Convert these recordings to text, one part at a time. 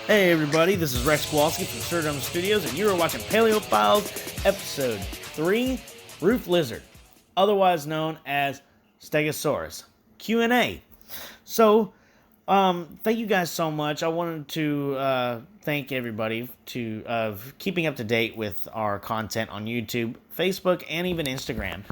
Hey everybody, this is Rex from STURRDRUM Studios, and you are watching Paleo Files, Episode 3, Roof Lizard, otherwise known as Stegosaurus. Q&A. So, thank you guys so much. I wanted to thank everybody of keeping up to date with our content on YouTube, Facebook, and even Instagram.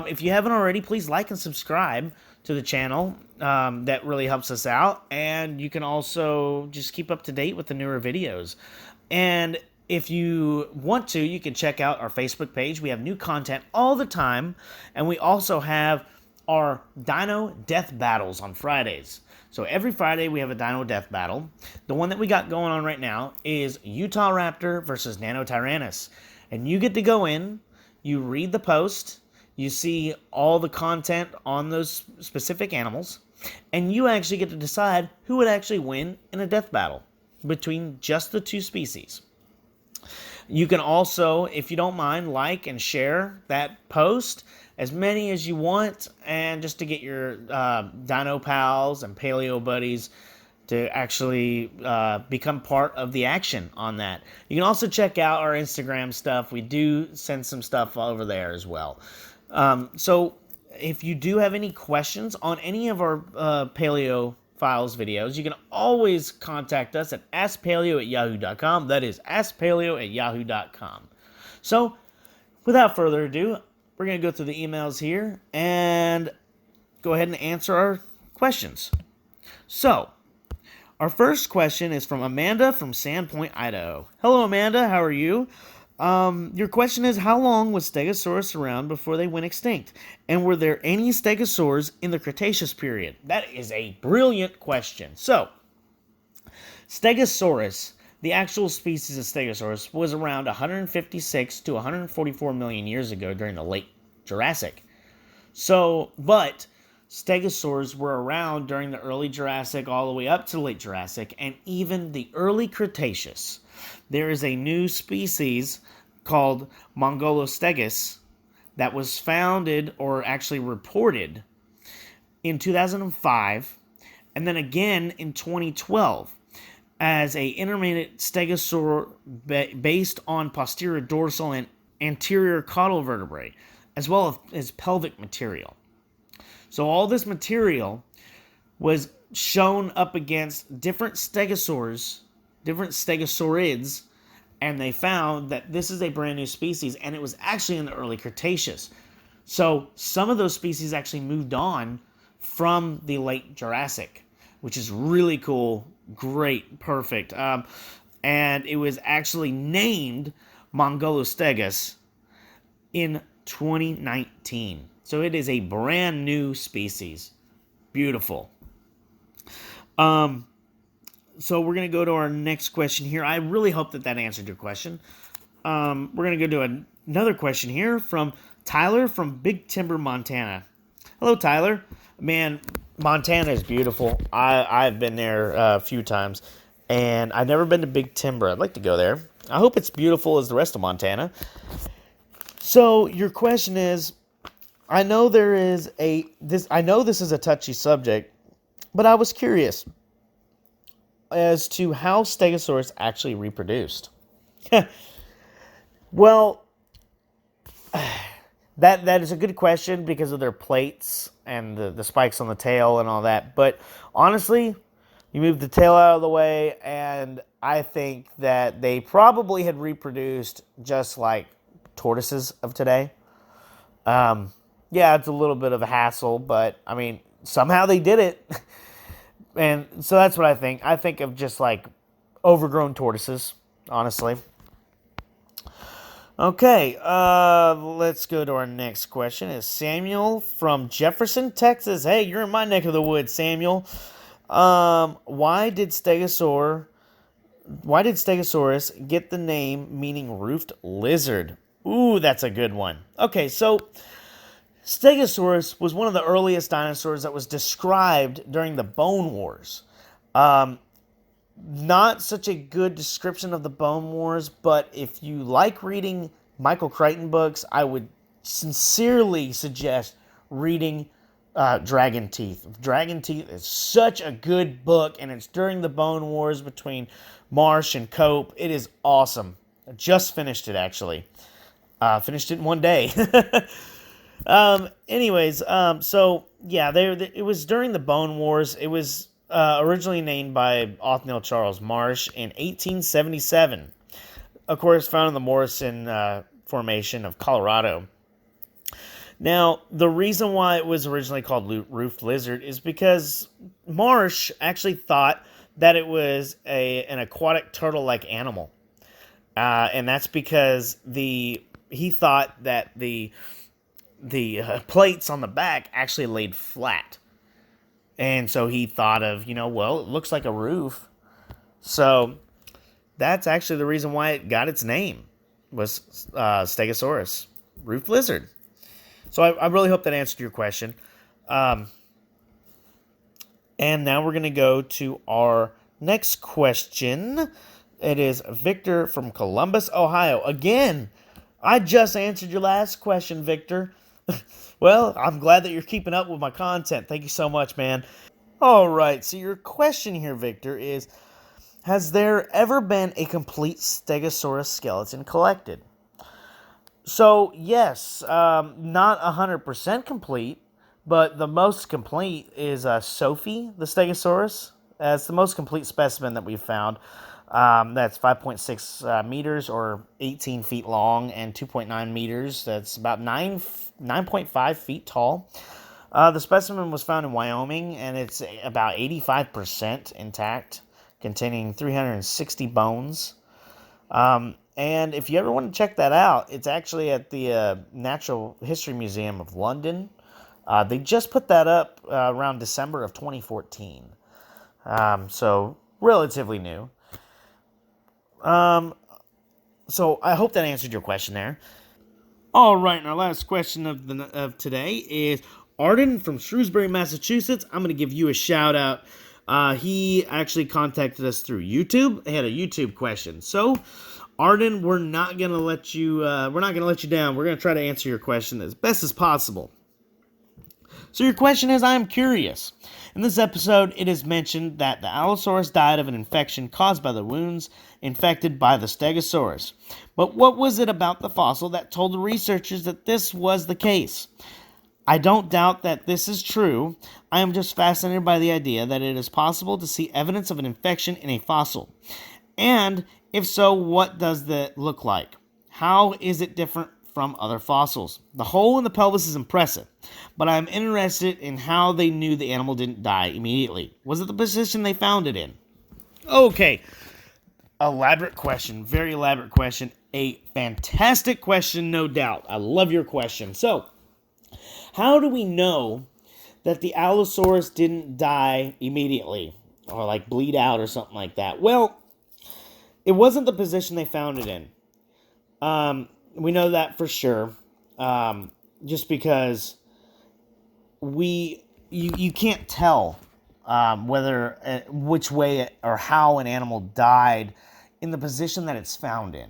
If you haven't already, please like and subscribe to the channel. That really helps us out, and you can also just keep up to date with the newer videos. And if you want to, you can check out our Facebook page. We have new content all the time, and we also have our Dino Death Battles on Fridays. So every Friday we have a Dino Death Battle. The one that we got going on right now is Utah Raptor versus Nanotyrannus. And you get to go in, you read the post, you see all the content on those specific animals, and you actually get to decide who would actually win in a death battle between just the two species. You can also, if you don't mind, like and share that post, as many as you want, and just to get your Dino Pals and Paleo Buddies to actually become part of the action on that. You can also check out our Instagram stuff. We do send some stuff over there as well. So if you do have any questions on any of our Paleo Files videos, you can always contact us at askpaleo@yahoo.com. That is askpaleo@yahoo.com. So without further ado, we're going to go through the emails here and go ahead and answer our questions. So our first question is from Amanda from Sandpoint, Idaho. Hello, Amanda. How are you? Your question is, how long was Stegosaurus around before they went extinct? And were there any stegosaurs in the Cretaceous period? That is a brilliant question. So, Stegosaurus, the actual species of Stegosaurus, was around 156 to 144 million years ago during the late Jurassic. So, but Stegosaurs were around during the early Jurassic all the way up to the late Jurassic and even the early Cretaceous. There is a new species called Mongolostegus that was founded or actually reported in 2005 and then again in 2012 as a intermediate stegosaur based on posterior dorsal and anterior caudal vertebrae as well as pelvic material. So all this material was shown up against different stegosaurs, different stegosaurids, and they found that this is a brand new species, and it was actually in the early Cretaceous. So some of those species actually moved on from the late Jurassic, which is really cool, great, perfect. And it was actually named Mongolostegus in 2019. So it is a brand new species. Beautiful. So we're going to go to our next question here. I really hope that answered your question. We're going to go to another question here from Tyler from Big Timber, Montana. Hello, Tyler. Man, Montana is beautiful. I've been there a few times, and I've never been to Big Timber. I'd like to go there. I hope it's beautiful as the rest of Montana. So your question is, I know this is a touchy subject, but I was curious as to how Stegosaurus actually reproduced. Well, that is a good question because of their plates and the spikes on the tail and all that. But honestly, you move the tail out of the way, and I think that they probably had reproduced just like tortoises of today. Yeah, it's a little bit of a hassle, but I mean, somehow they did it. And so that's what I think. I think of just like overgrown tortoises, honestly. Okay, let's go to our next question. It's Samuel from Jefferson, Texas. Hey, you're in my neck of the woods, Samuel. Why did Stegosaurus get the name meaning roofed lizard? Ooh, that's a good one. Okay, so Stegosaurus was one of the earliest dinosaurs that was described during the Bone Wars. Not such a good description of the Bone Wars, but if you like reading Michael Crichton books, I would sincerely suggest reading Dragon Teeth. Dragon Teeth is such a good book, and it's during the Bone Wars between Marsh and Cope. It is awesome. I just finished it, actually. Finished it in one day. So yeah, it was during the Bone Wars. It was originally named by Othniel Charles Marsh in 1877. Of course, found in the Morrison Formation of Colorado. Now, the reason why it was originally called roofed lizard is because Marsh actually thought that it was an aquatic turtle-like animal. And that's because he thought that the plates on the back actually laid flat. And so he thought of, well, it looks like a roof. So that's actually the reason why it got its name, was Stegosaurus, roofed lizard. So I really hope that answered your question. And now we're going to go to our next question. It is Victor from Columbus, Ohio. Again, I just answered your last question, Victor. Well, I'm glad that you're keeping up with my content. Thank you so much, man. All right, so your question here, Victor, is, has there ever been a complete Stegosaurus skeleton collected? So, yes, not 100% complete, but the most complete is Sophie, the Stegosaurus. It's the most complete specimen that we've found. That's 5.6 meters, or 18 feet long, and 2.9 meters. That's about 9.5 feet tall. The specimen was found in Wyoming, and it's about 85% intact, containing 360 bones. And if you ever want to check that out, it's actually at the Natural History Museum of London. They just put that up around December of 2014. So relatively new. So I hope that answered your question there. All right, and our last question of today is Arden from Shrewsbury, Massachusetts. I'm going to give you a shout out. He actually contacted us through YouTube. He had a YouTube question. So, Arden, we're not going to let you down. We're going to try to answer your question as best as possible. So your question is, I am curious. In this episode, it is mentioned that the Allosaurus died of an infection caused by the wounds infected by the Stegosaurus. But what was it about the fossil that told the researchers that this was the case? I don't doubt that this is true. I am just fascinated by the idea that it is possible to see evidence of an infection in a fossil. And if so, what does that look like? How is it different from other fossils? The hole in the pelvis is impressive, but I'm interested in how they knew the animal didn't die immediately. Was it the position they found it in? Okay, elaborate question, very elaborate question, a fantastic question, no doubt. I love your question. So, how do we know that the Allosaurus didn't die immediately, or like bleed out or something like that? Well, it wasn't the position they found it in. We know that for sure, just because you can't tell which way or how an animal died in the position that it's found in,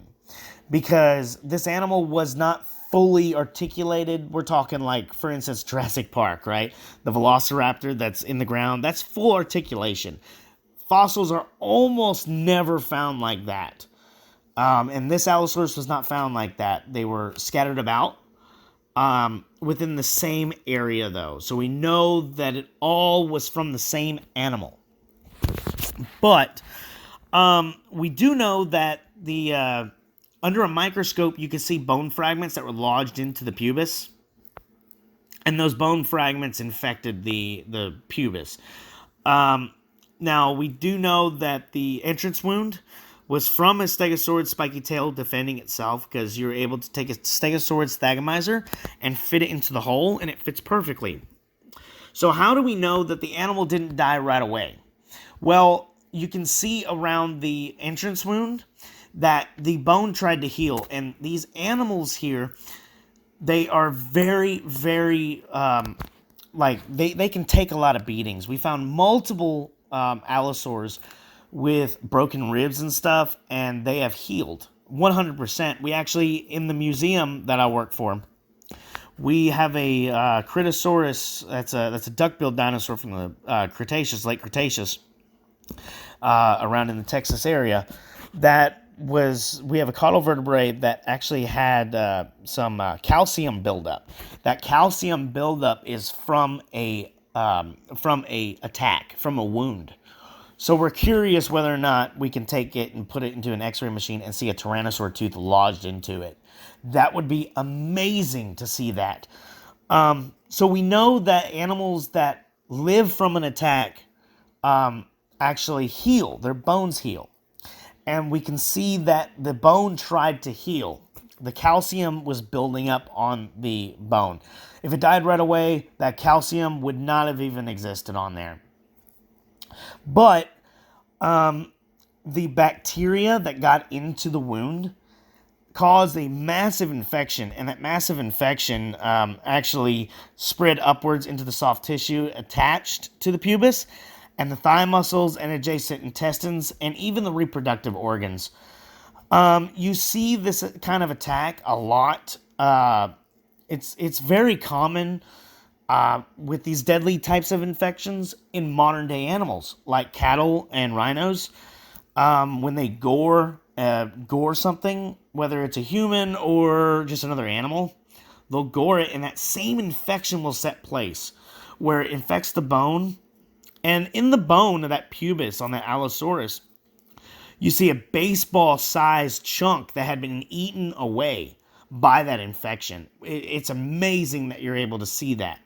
because this animal was not fully articulated. We're talking like, for instance, Jurassic Park, right? The Velociraptor that's in the ground, that's full articulation. Fossils are almost never found like that. And this Allosaurus was not found like that. They were scattered about within the same area, though. So we know that it all was from the same animal. But we do know that under a microscope, you can see bone fragments that were lodged into the pubis. And those bone fragments infected the pubis. Now, we do know that the entrance wound was from a Stegosaurid spiky tail defending itself, because you're able to take a Stegosaurid thagomizer and fit it into the hole, and it fits perfectly. So how do we know that the animal didn't die right away? Well, you can see around the entrance wound that the bone tried to heal, and these animals here, they are very, very, they can take a lot of beatings. We found multiple allosaurs with broken ribs and stuff, and they have healed 100%. We actually, in the museum that I work for, We have a Critosaurus. That's a duck-billed dinosaur from the Cretaceous, late Cretaceous, around in the Texas area. We have a caudal vertebrae that actually had some calcium buildup. That calcium buildup is from a attack, from a wound. So we're curious whether or not we can take it and put it into an X-ray machine and see a tyrannosaur tooth lodged into it. That would be amazing to see that. So we know that animals that live from an attack actually heal. Their bones heal. And we can see that the bone tried to heal. The calcium was building up on the bone. If it died right away, that calcium would not have even existed on there. But the bacteria that got into the wound caused a massive infection, and that massive infection actually spread upwards into the soft tissue attached to the pubis, and the thigh muscles and adjacent intestines, and even the reproductive organs. You see this kind of attack a lot. It's very common with these deadly types of infections in modern day animals, like cattle and rhinos. When they gore something, whether it's a human or just another animal, they'll gore it, and that same infection will set place, where it infects the bone. And in the bone of that pubis on that Allosaurus, you see a baseball-sized chunk that had been eaten away by that infection. It's amazing that you're able to see that.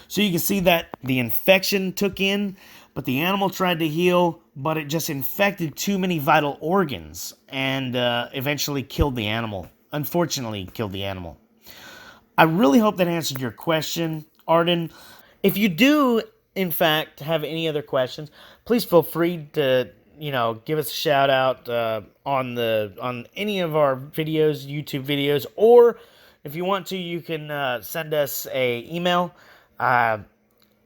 So you can see that the infection took in, but the animal tried to heal, but it just infected too many vital organs and eventually killed the animal. Unfortunately, killed the animal. I really hope that answered your question, Arden. If you do, in fact, have any other questions, please feel free to, give us a shout out on any of our videos, YouTube videos, or if you want to, you can send us a email. And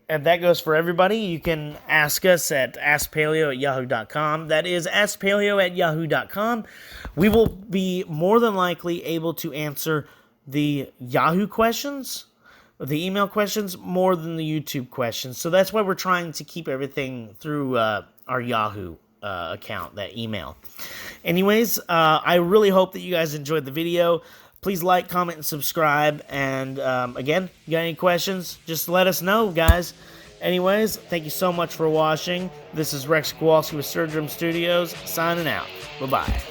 that goes for everybody. You can ask us at askpaleo@yahoo.com. That is askpaleo@yahoo.com. We will be more than likely able to answer the Yahoo questions, the email questions, more than the YouTube questions. So that's why we're trying to keep everything through our Yahoo account, that email. Anyways, I really hope that you guys enjoyed the video. Please like, comment, and subscribe. And again, if you got any questions, just let us know, guys. Anyways, thank you so much for watching. This is Rex Kowalski with STURRDRUM Studios, signing out. Bye-bye.